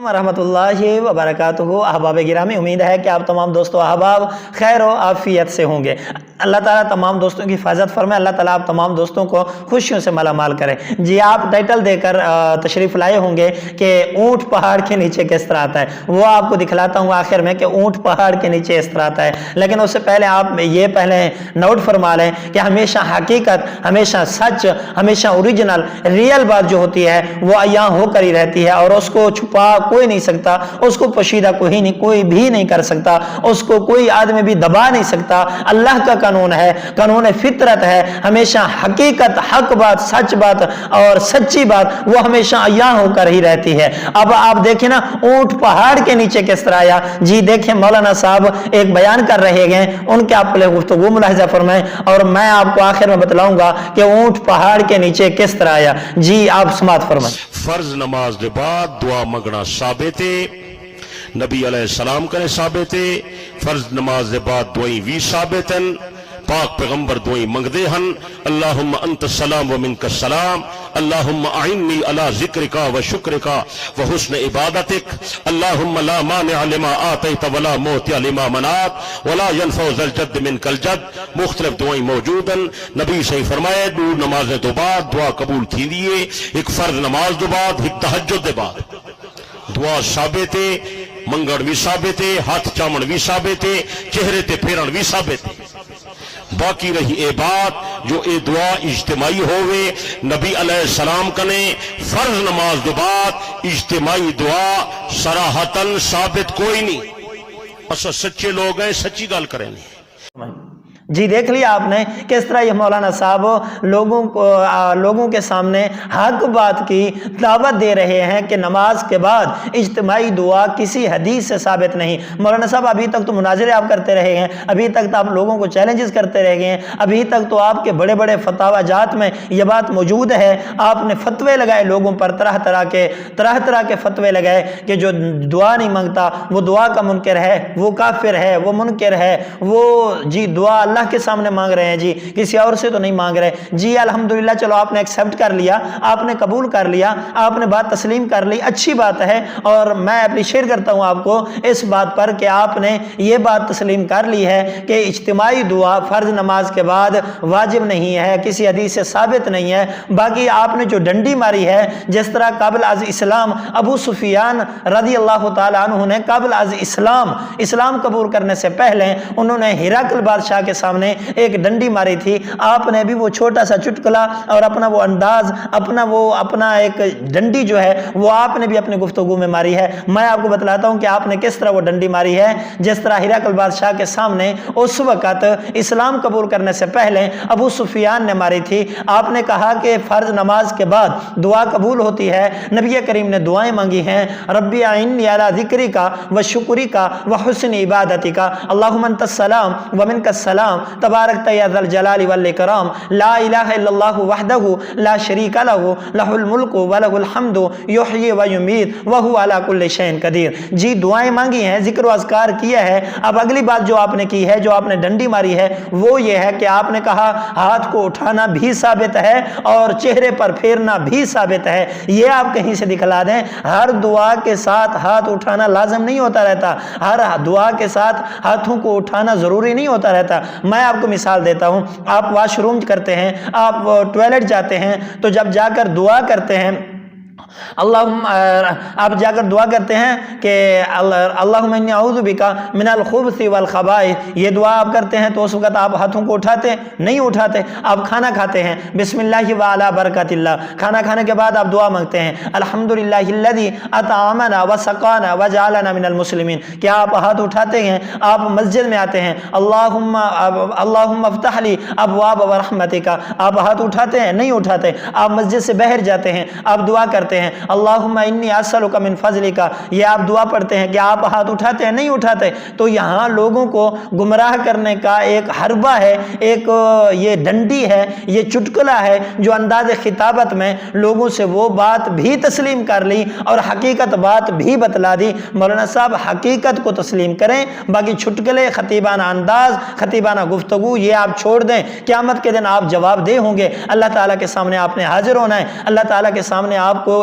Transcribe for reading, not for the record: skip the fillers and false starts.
ورحمۃ اللہ وبرکاتہ۔ احباب گرامی، امید ہے کہ آپ تمام دوستوں احباب خیر و عافیت سے ہوں گے۔ اللہ تعالیٰ تمام دوستوں کی حفاظت فرمائے، اللہ تعالیٰ آپ تمام دوستوں کو خوشیوں سے مالا مال کرے۔ جی آپ ٹائٹل دے کر تشریف لائے ہوں گے کہ اونٹ پہاڑ کے نیچے کس طرح آتا ہے، وہ آپ کو دکھلاتا ہوں آخر میں کہ اونٹ پہاڑ کے نیچے اس طرح آتا ہے۔ لیکن اس سے پہلے آپ یہ پہلے نوٹ فرما لیں کہ ہمیشہ حقیقت، ہمیشہ سچ، ہمیشہ اوریجنل ریئل بات جو ہوتی ہے وہ عیاں ہو کر ہی رہتی ہے، اور اس کو چھپا کوئی نہیں سکتا، اس کو پوشیدہ کوئی بھی نہیں کر سکتا، اس کو کوئی آدمی بھی دبا نہیں سکتا۔ اللہ کا قانون ہے، قانون فطرت ہے، ہمیشہ حقیقت، حق بات، سچ بات اور سچی بات وہ ہمیشہ عیاں ہو کر ہی رہتی ہے۔ اب آپ دیکھیں نا اونٹ پہاڑ کے نیچے کس طرح آیا۔ جی دیکھیں مولانا صاحب ایک بیان کر رہے ہیں، ان کے آپ گفتگو ملاحظہ فرمائیں اور میں آپ کو آخر میں بتلاؤں گا کہ اونٹ پہاڑ کے نیچے کس طرح آیا۔ جی آپ سماعت فرمائیں۔ فرض نماز دے بعد دعا منگنا ثابت ہے، نبی علیہ السلام کرے ثابت ہے۔ فرض نماز دے بعد دعائیں بھی ثابت ہیں، پاک پیغمبر دعائیں منگ دے ہن۔ اللہم انت السلام و منک السلام، اللہم اعنی علی ذکرک و شکرک و حسن عبادتک، اللہم لا مانع لما آتیت ولا معطی لما منعت ولا ينفع ذا الجد منک الجد۔ مختلف دعائیں موجود ہیں۔ نبی صحیح فرمائے دو نمازیں تو بعد دعا قبول تھی دیئے، ایک فرض نماز دو بعد، ایک تہجد دے بعد دعا ثابت ہے، منگڑ بھی ثابت ہے، ہاتھ چامن بھی ثابت ہے، چہرے تے پھیرن بھی ثابت ہے۔ باقی رہی اے بات جو اے دعا اجتماعی ہوئے، نبی علیہ السلام کنے فرض نماز دو بعد اجتماعی دعا صراحتاً ثابت کوئی نہیں۔ اسا سچے لوگ ہیں، سچی گل کریں نہیں۔ جی دیکھ لیا آپ نے کس طرح یہ مولانا صاحب لوگوں کے سامنے حق بات کی دعوت دے رہے ہیں کہ نماز کے بعد اجتماعی دعا کسی حدیث سے ثابت نہیں۔ مولانا صاحب ابھی تک تو مناظرے آپ کرتے رہے ہیں، ابھی تک تو آپ لوگوں کو چیلنجز کرتے رہے ہیں، ابھی تک تو آپ کے بڑے بڑے فتاوی جات میں یہ بات موجود ہے، آپ نے فتوے لگائے لوگوں پر، طرح طرح کے فتوے لگائے کہ جو دعا نہیں مانگتا وہ دعا کا منکر ہے، وہ کافر ہے، وہ منکر ہے، وہ جی دعا اللہ کے سامنے مانگ رہے ہیں، جی کسی اور سے تو نہیں مانگ رہے۔ جی الحمدللہ چلو آپ نے ایکسیپٹ کر لیا، آپ نے قبول کر لیا، آپ نے بات تسلیم کر لی، اچھی بات ہے، اور میں اپریشیٹ کرتا ہوں آپ کو اس بات پر کہ آپ نے یہ بات تسلیم کر لی ہے کہ اجتماعی دعا فرض نماز کے بعد واجب نہیں ہے، کسی حدیث سے ثابت نہیں ہے۔ باقی آپ نے جو ڈنڈی ماری ہے، جس طرح قبل از اسلام ابو سفیان رضی اللہ تعالیٰ عنہ نے قبل از اسلام قبول کرنے سے پہلے انہوں نے ہرقل بادشاہ کے سامنے ایک ڈنڈی ماری تھی، آپ نے بھی وہ چھوٹا سا چٹکلا اور اپنا وہ انداز، اپنا ایک ڈنڈی جو ہے وہ آپ نے بھی اپنی گفتگو میں ماری ہے۔ میں آپ کو بتلاتا ہوں کہ آپ نے کس طرح وہ ڈنڈی ماری ہے، جس طرح ہرقل بادشاہ کے سامنے اس وقت اسلام قبول کرنے سے پہلے ابو سفیان نے ماری تھی۔ آپ نے کہا کہ فرض نماز کے بعد دعا قبول ہوتی ہے، نبی کریم نے دعائیں مانگی ہیں، ربی اعنی علی ذکرک و شکرک و حسن عبادتک، اللہم انت السلام و منک السلام تبارک یا ذا الجلال والاکرام، لا الہ الا اللہ وحدہ لا شریک لہ لہ الملک و لہ الحمد یحیی و یمیت وہو علی کل شیء قدیر۔ جی دعائیں مانگی ہیں، ذکر و اذکار کیا ہے۔ اب اگلی بات جو آپ نے کی ہے، جو آپ نے ڈنڈی ماری ہے، وہ یہ ہے کہ آپ نے کہا ہاتھ کو اٹھانا بھی ثابت ہے اور چہرے پر پھیرنا بھی ثابت ہے۔ یہ آپ کہیں سے دکھلا دیں، ہر دعا کے ساتھ ہاتھ اٹھانا لازم نہیں ہوتا رہتا، ہر دعا کے ساتھ ہاتھوں کو اٹھانا ضروری نہیں ہوتا رہتا۔ میں آپ کو مثال دیتا ہوں، آپ واش روم کرتے ہیں، آپ ٹوائلٹ جاتے ہیں، تو جب جا کر دعا کرتے ہیں اللہم، آپ جا کر دعا کرتے ہیں کہ اللہم انی اعوذ بک من الخبث والخبائث، یہ دعا آپ کرتے ہیں تو اس وقت آپ ہاتھوں کو اٹھاتے نہیں اٹھاتے؟ آپ کھانا کھاتے ہیں، بسم اللہ وعلی برکت اللہ، کھانا کھانے کے بعد آپ دعا مانگتے ہیں الحمدللہ الذی اطعمنا وسقانا وجعلنا من المسلمین، کیا آپ ہاتھ اٹھاتے ہیں؟ آپ مسجد میں آتے ہیں اللہم افتح لی ابواب رحمتک، آپ ہاتھ اٹھاتے ہیں نہیں اٹھاتے؟ آپ مسجد سے باہر جاتے ہیں، آپ دعا کرتے ہیں اللہم انی اسألک من فضلک، یہ آپ دعا پڑھتے ہیں، کیا آپ ہاتھ اٹھاتے ہیں نہیں اٹھاتے؟ تو یہاں لوگوں کو گمراہ کرنے کا ایک حربہ ہے، ایک یہ ڈنڈی ہے، یہ چٹکلا ہے، جو انداز خطابت میں لوگوں سے وہ بات بھی تسلیم کر لی اور حقیقت بات بھی بتلا دی۔ مولانا صاحب حقیقت کو تسلیم کریں، باقی چھٹکلے، خطیبانہ انداز، خطیبانہ گفتگو یہ آپ چھوڑ دیں۔ قیامت کے دن آپ جواب دہ ہوں گے، اللہ تعالیٰ کے سامنے آپ نے حاضر ہونا ہے، اللہ تعالیٰ کے سامنے آپ کو